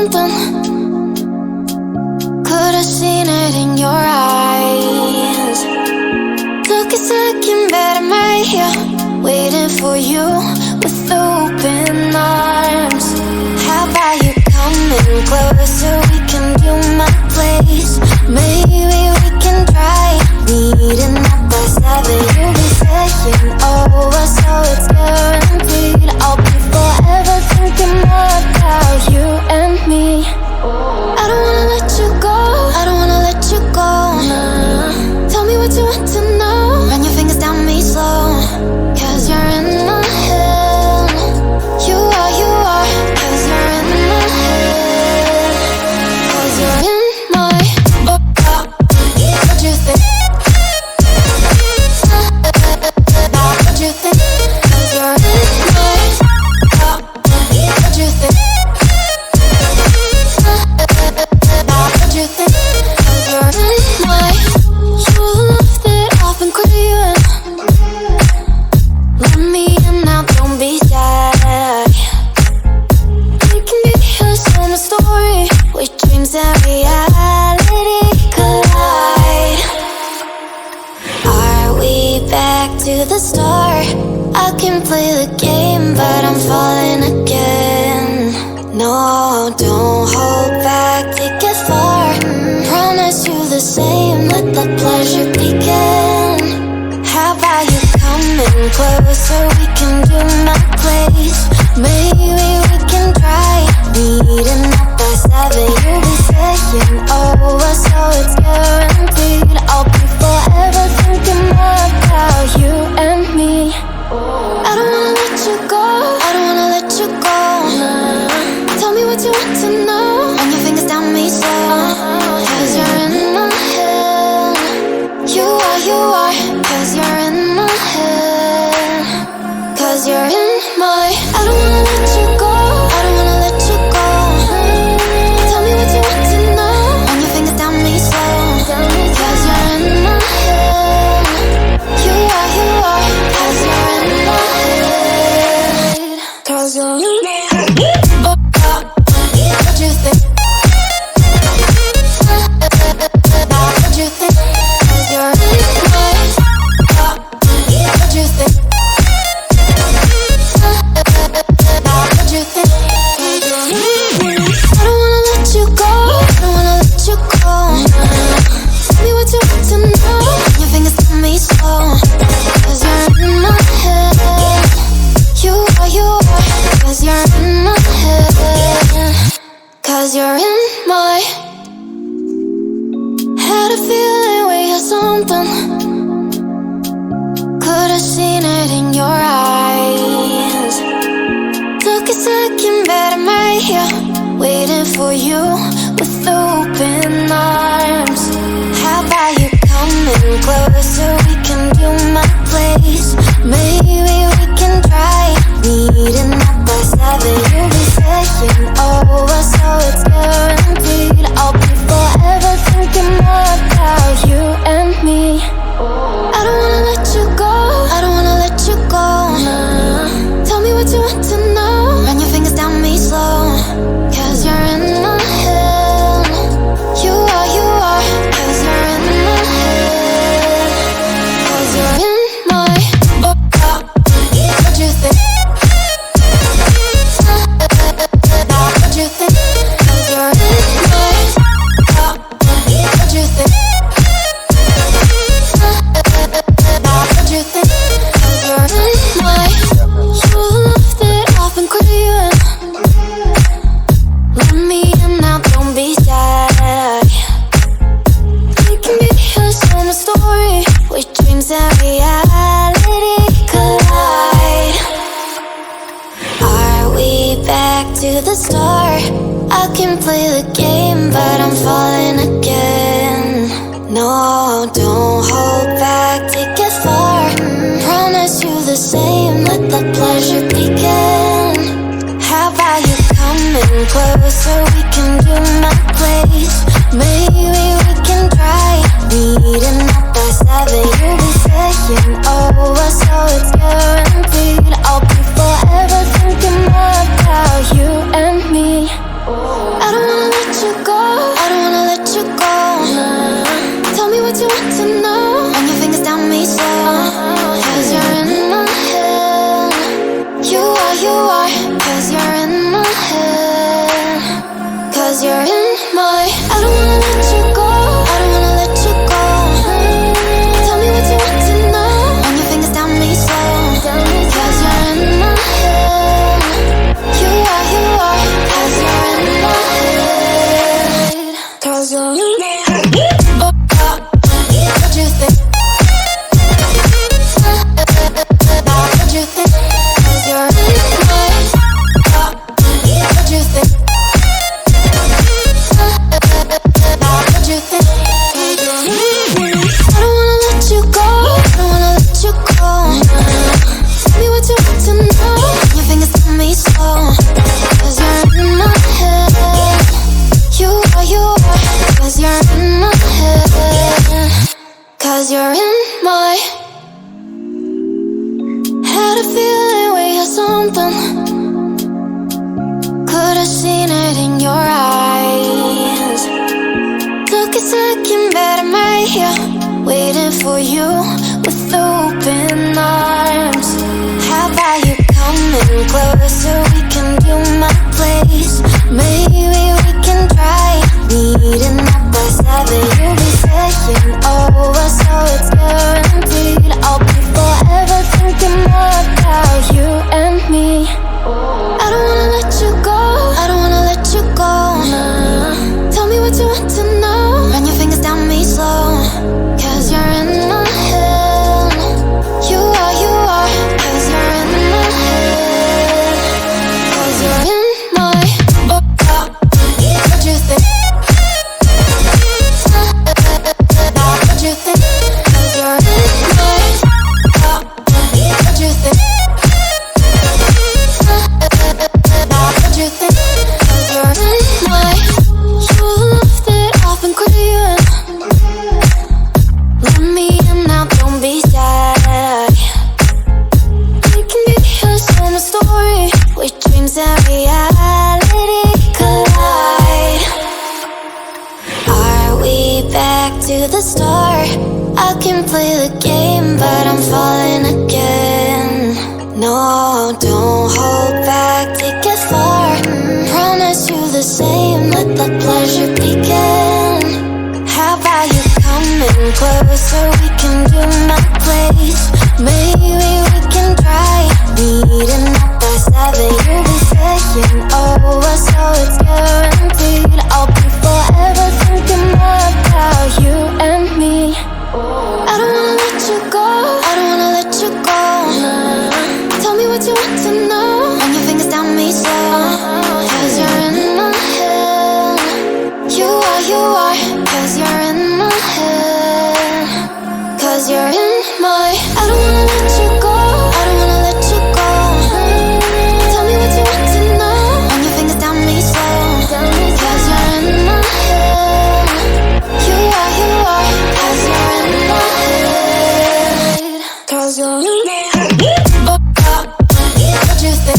something. Could've seen it in your eyes. Took a second, but I'm right here, waiting for you with open arms. How about you coming closer? We can do my place. Maybe we can try meeting up by 7. You'll be saying over, so it's guaranteed. I'll be forever thinking more about you and me. I don't wanna let you go, I don't wanna let you go. Tell me what you want to know. Run your fingers down me slow, 'cause you're in my head. You are, 'cause you're in my head. 'Cause you're in my what you think? What you think? 'Cause you're in my what you think? What you think? 'Cause you're in my truth that I've been craving. Let me in now, don't be shy. We can be here, some story where dreams and reality collide. Are we back to the start? I can play the game, but I'm falling again. No, don't hold back, take it far. Promise you the same, let the pleasure begin. How about you coming closer? We can do my place. Maybe we can try meeting up by 7. You'll be saying over, so it's guaranteed. I'll be forever thinking more about you and me. I don't wanna let you go, I don't wanna let you go. Tell me what you want to know. Run your fingers down me slow, 'cause you're in my head. You are, 'cause you're in my head. 'Cause you're in my I don't wanna let you go, I don't wanna let you go. Tell me what you want to know. Run your fingers down me slow, 'cause you're in my head. You are, 'cause you're in my head. 'Cause you're in my head. What you think? What you think? 'Cause you're in my what you think? What you think? 'Cause you're in my I don't wanna let you go, I don't wanna let you go. Tell me what you want to know. Your fingers on me slow, 'cause you're in my head. You are, 'cause you're in my head. 'Cause you're in my had a feeling we had something. Could've seen it in your eyes. Took a second, but I'm right here, waiting for you with open arms. How about you coming closer? We can do my place. Maybe we can try meeting up by 7. You'll be saying over, so it's guaranteed. I'll be forever thinking more about you and me. I don't wanna let you go, I don't wanna let you go. Tell me what you want to know. Run your fingers down me slow, 'cause you're in my head. You are, 'cause you're in my head. 'Cause you're in my what you think? What you think? 'Cause you're in my what you think? What you think? 'Cause you're in my truth that I've been craving. Let me in now, don't be shy. We can be here, some story where dreams and reality collide. Are we back to the start? I can play the game, but I'm falling again. No, don't hold back, take it far. Promise you the same, let the pleasure begin. How about you coming closer? We can do my place. Maybe we can try meeting up by 7. You'll be saying over, so it's guaranteed. I'll be forever thinking more about you and me. I don't moving. Could've seen it in your eyes. Took a second, but I'm right here, waiting for you with open arms. How about you coming closer? We can do my place. Maybe we can try meeting up by 7. You'll be saying over, so it's guaranteed. I'll be forever thinking more about you and me. I don't wanna let you go, I don't wanna let you go. Tell me what you want to know. Run your fingers down me slow, 'cause you're in my head. You are, 'cause you're in my head. 'Cause you're in my what you think? What you think? 'Cause you're in my what you think? What you think? 'Cause you're in my you love that I've been craving. Let me in now, don't be shy. We can be a summer story with dreams and reality collide. Are we back to the start? I can play the game, but I'm falling again. No, don't hold back, take it far. Promise you the same, let the pleasure begin. How about you coming closer? We can do my place. Maybe we can try meeting up by 7. You'll be saying over, so it's guaranteed. I'll be forever thinking more about you and me. I don't wanna let you go, I don't wanna let you go. Tell me what you want to know. Run your fingers down me slow, 'cause you're in my head. You are, 'cause you're in my head. 'Cause you're in my I don't wanna let you go, I don't wanna let you go. Tell me what you want to know. Run your fingers down me slow, 'cause you're in my head. You are, 'cause you're in my head. 'Cause you're in my head. What you think?